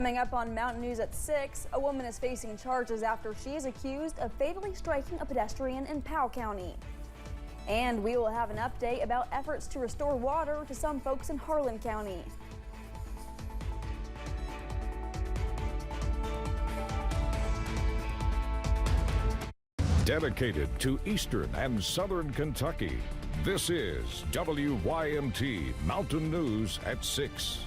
Coming up on Mountain News at 6, a woman is facing charges after she is accused of fatally striking a pedestrian in Powell County. And we will have an update about efforts to restore water to some folks in Harlem County. Dedicated to Eastern and Southern Kentucky, this is WYMT Mountain News at 6.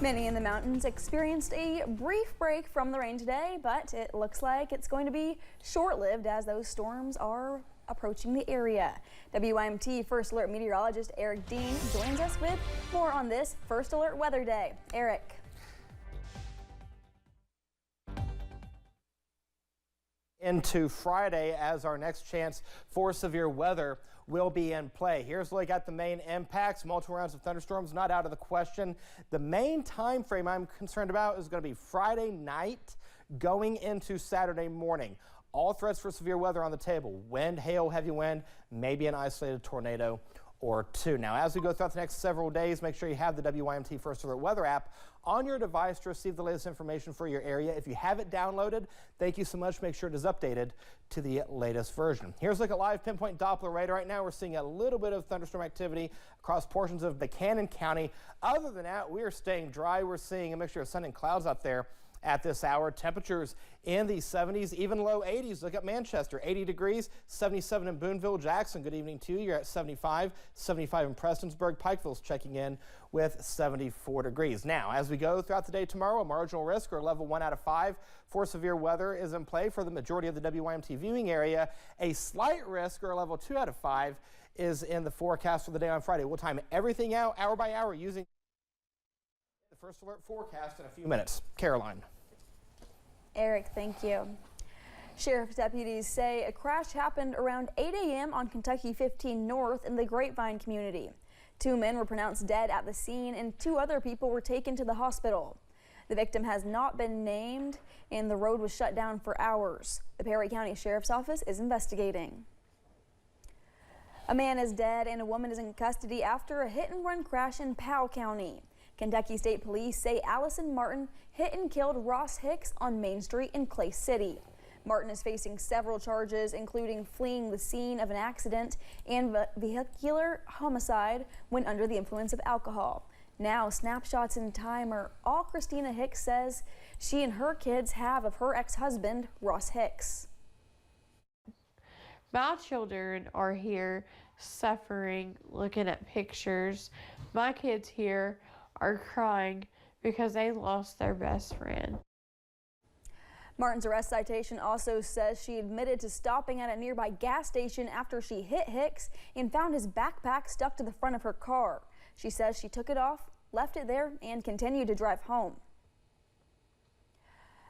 Many in the mountains experienced a brief break from the rain today, but it looks like it's going to be short-lived as those storms are approaching the area. WYMT First Alert meteorologist Eric Dean joins us with more on this First Alert Weather Day. Eric. Into Friday as our next chance for severe weather will be in play. Here's a look at the main impacts. Multiple rounds of thunderstorms not out of the question. The main time frame I'm concerned about is going to be Friday night going into Saturday morning. All threats for severe weather on the table. Wind, hail, heavy wind, maybe an isolated tornado or two. Now, as we go throughout the next several days, make sure you have the WYMT First Alert Weather app on your device to receive the latest information for your area. If you have it downloaded, thank you so much. Make sure it is updated to the latest version. Here's a look at live pinpoint Doppler radar. Right now, we're seeing a little bit of thunderstorm activity across portions of Buchanan County. Other than that, we are staying dry. We're seeing a mixture of sun and clouds out there at this hour. Temperatures in the 70s, even low 80s. Look at Manchester, 80 degrees, 77 in Boonville. Jackson, good evening to you. You're at 75, 75 in Prestonsburg. Pikeville's checking in with 74 degrees. Now, as we go throughout the day tomorrow, a marginal risk or level 1 out of 5 for severe weather is in play for the majority of the WYMT viewing area. A slight risk or level 2 out of 5 is in the forecast for the day on Friday. We'll time everything out hour by hour using the First Alert forecast in a few minutes. Caroline. Eric, thank you. Sheriff's deputies say a crash happened around 8 a.m. on Kentucky 15 North in the Grapevine community. 2 men were pronounced dead at the scene and 2 other people were taken to the hospital. The victim has not been named and the road was shut down for hours. The Perry County Sheriff's Office is investigating. A man is dead and a woman is in custody after a hit-and-run crash in Powell County. Kentucky State Police say Allison Martin hit and killed Ross Hicks on Main Street in Clay City. Martin is facing several charges, including fleeing the scene of an accident and vehicular homicide when under the influence of alcohol. Now, snapshots in time are all Christina Hicks says she and her kids have of her ex-husband, Ross Hicks. My children are here suffering, looking at pictures. My kids here are crying because they lost their best friend. Martin's arrest citation also says she admitted to stopping at a nearby gas station after she hit Hicks and found his backpack stuck to the front of her car. She says she took it off, left it there, and continued to drive home.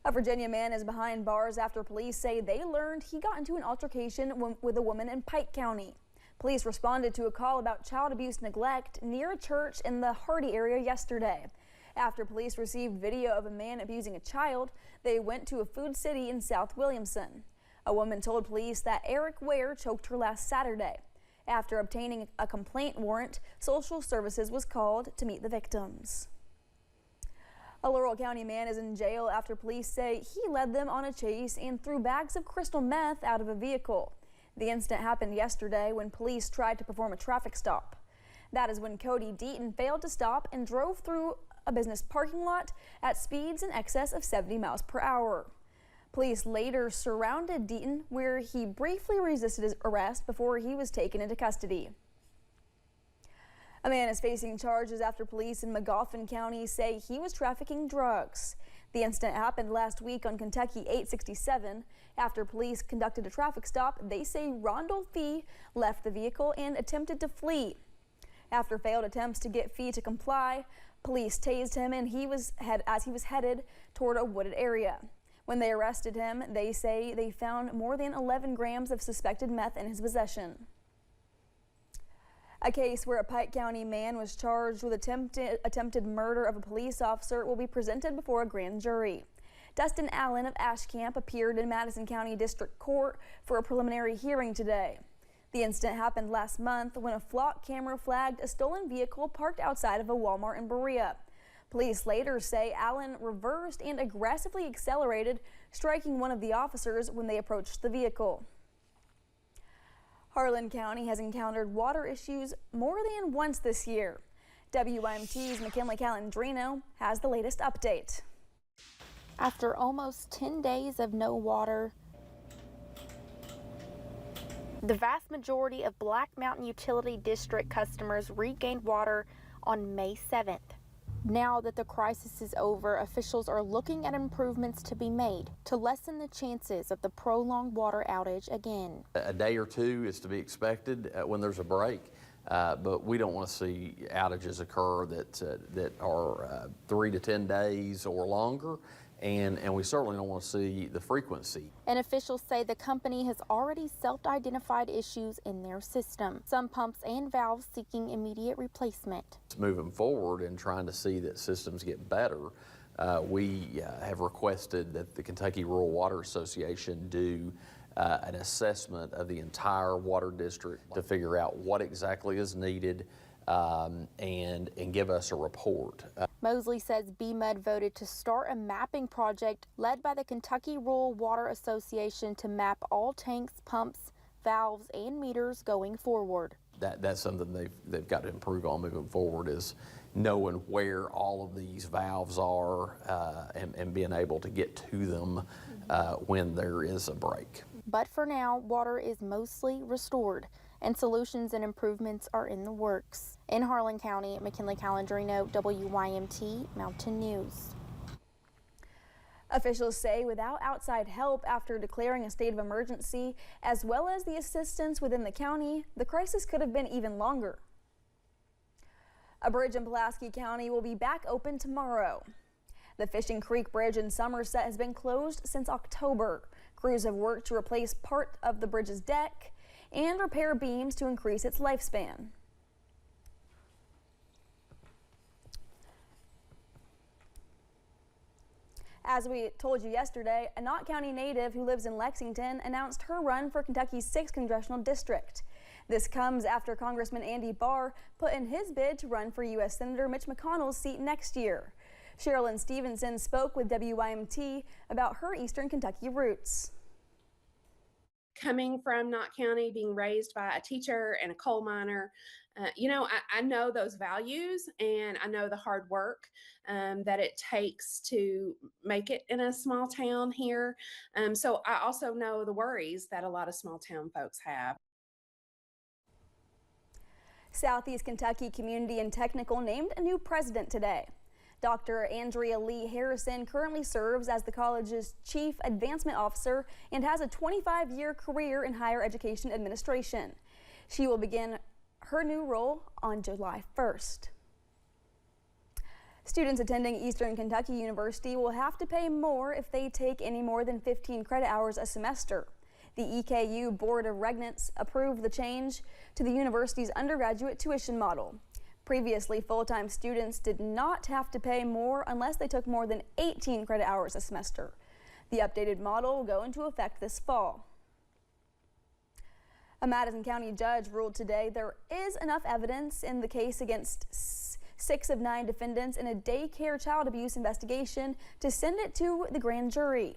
A Virginia man is behind bars after police say they learned he got into an altercation with a woman in Pike County. Police responded to a call about child abuse neglect near a church in the Hardy area yesterday. After police received video of a man abusing a child, they went to a Food City in South Williamson. A woman told police that Eric Ware choked her last Saturday. After obtaining a complaint warrant, social services was called to meet the victims. A Laurel County man is in jail after police say he led them on a chase and threw bags of crystal meth out of a vehicle. The incident happened yesterday when police tried to perform a traffic stop. That is when Cody Deaton failed to stop and drove through a business parking lot at speeds in excess of 70 miles per hour. Police later surrounded Deaton, where he briefly resisted his arrest before he was taken into custody. A man is facing charges after police in McGuffin County say he was trafficking drugs. The incident happened last week on Kentucky 867. After police conducted a traffic stop, they say Rondell Fee left the vehicle and attempted to flee. After failed attempts to get Fee to comply, police tased him and as he was headed toward a wooded area. When they arrested him, they say they found more than 11 grams of suspected meth in his possession. A case where a Pike County man was charged with attempted murder of a police officer will be presented before a grand jury. Dustin Allen of Ashcamp appeared in Madison County District Court for a preliminary hearing today. The incident happened last month when a flock camera flagged a stolen vehicle parked outside of a Walmart in Berea. Police later say Allen reversed and aggressively accelerated, striking one of the officers when they approached the vehicle. Harlan County has encountered water issues more than once this year. WYMT's McKinley Calandrino has the latest update. After almost 10 days of no water, the vast majority of Black Mountain Utility District customers regained water on May 7th. Now that the crisis is over, officials are looking at improvements to be made to lessen the chances of the prolonged water outage again. A day or two is to be expected when there's a break, but we don't want to see outages occur that are 3 to 10 days or longer. And we certainly don't want to see the frequency. And officials say the company has already self-identified issues in their system. Some pumps and valves seeking immediate replacement. Moving forward and trying to see that systems get better, we have requested that the Kentucky Rural Water Association do an assessment of the entire water district to figure out what exactly is needed and give us a report. Mosley says BMUD voted to start a mapping project led by the Kentucky Rural Water Association to map all tanks, pumps, valves, and meters going forward. That's something they've got to improve on moving forward, is knowing where all of these valves are and being able to get to them when there is a break. But for now, water is mostly restored, and solutions and improvements are in the works. In Harlan County, McKinley Calandrino, WYMT Mountain News. Officials say without outside help after declaring a state of emergency, as well as the assistance within the county, the crisis could have been even longer. A bridge in Pulaski County will be back open tomorrow. The Fishing Creek Bridge in Somerset has been closed since October. Crews have worked to replace part of the bridge's deck and repair beams to increase its lifespan. As we told you yesterday, a Knott County native who lives in Lexington announced her run for Kentucky's 6th congressional district. This comes after Congressman Andy Barr put in his bid to run for U.S. Senator Mitch McConnell's seat next year. Cheylyn Stevenson spoke with WYMT about her Eastern Kentucky roots. Coming from Knott County, being raised by a teacher and a coal miner, I know those values, and I know the hard work that it takes to make it in a small town here. So I also know the worries that a lot of small town folks have. Southeast Kentucky Community and Technical named a new president today. Dr. Andrea Lee Harrison currently serves as the college's Chief Advancement Officer and has a 25-year career in higher education administration. She will begin her new role on July 1st. Students attending Eastern Kentucky University will have to pay more if they take any more than 15 credit hours a semester. The EKU Board of Regents approved the change to the university's undergraduate tuition model. Previously, full-time students did not have to pay more unless they took more than 18 credit hours a semester. The updated model will go into effect this fall. A Madison County judge ruled today there is enough evidence in the case against 6 of 9 defendants in a daycare child abuse investigation to send it to the grand jury.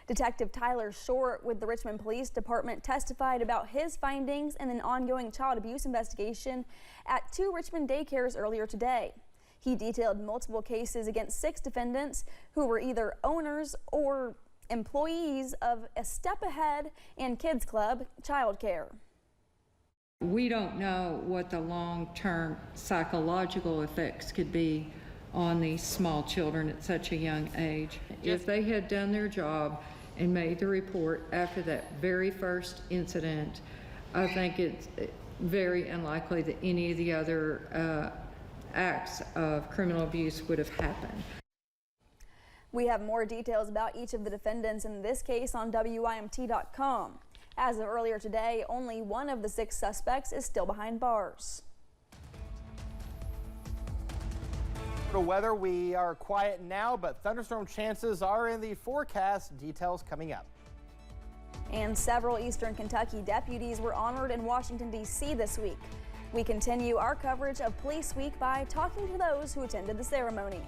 Detective Tyler Short with the Richmond Police Department testified about his findings in an ongoing child abuse investigation at 2 Richmond daycares earlier today. He detailed multiple cases against 6 defendants who were either owners or employees of A Step Ahead and Kids Club childcare. We don't know what the long-term psychological effects could be on these small children at such a young age. If they had done their job and made the report after that very first incident, I think it's very unlikely that any of the other acts of criminal abuse would have happened. We have more details about each of the defendants in this case on WYMT.com. As of earlier today, only one of the 6 suspects is still behind bars. For weather, we are quiet now, but thunderstorm chances are in the forecast. Details coming up. And several Eastern Kentucky deputies were honored in Washington, D.C. this week. We continue our coverage of Police Week by talking to those who attended the ceremony.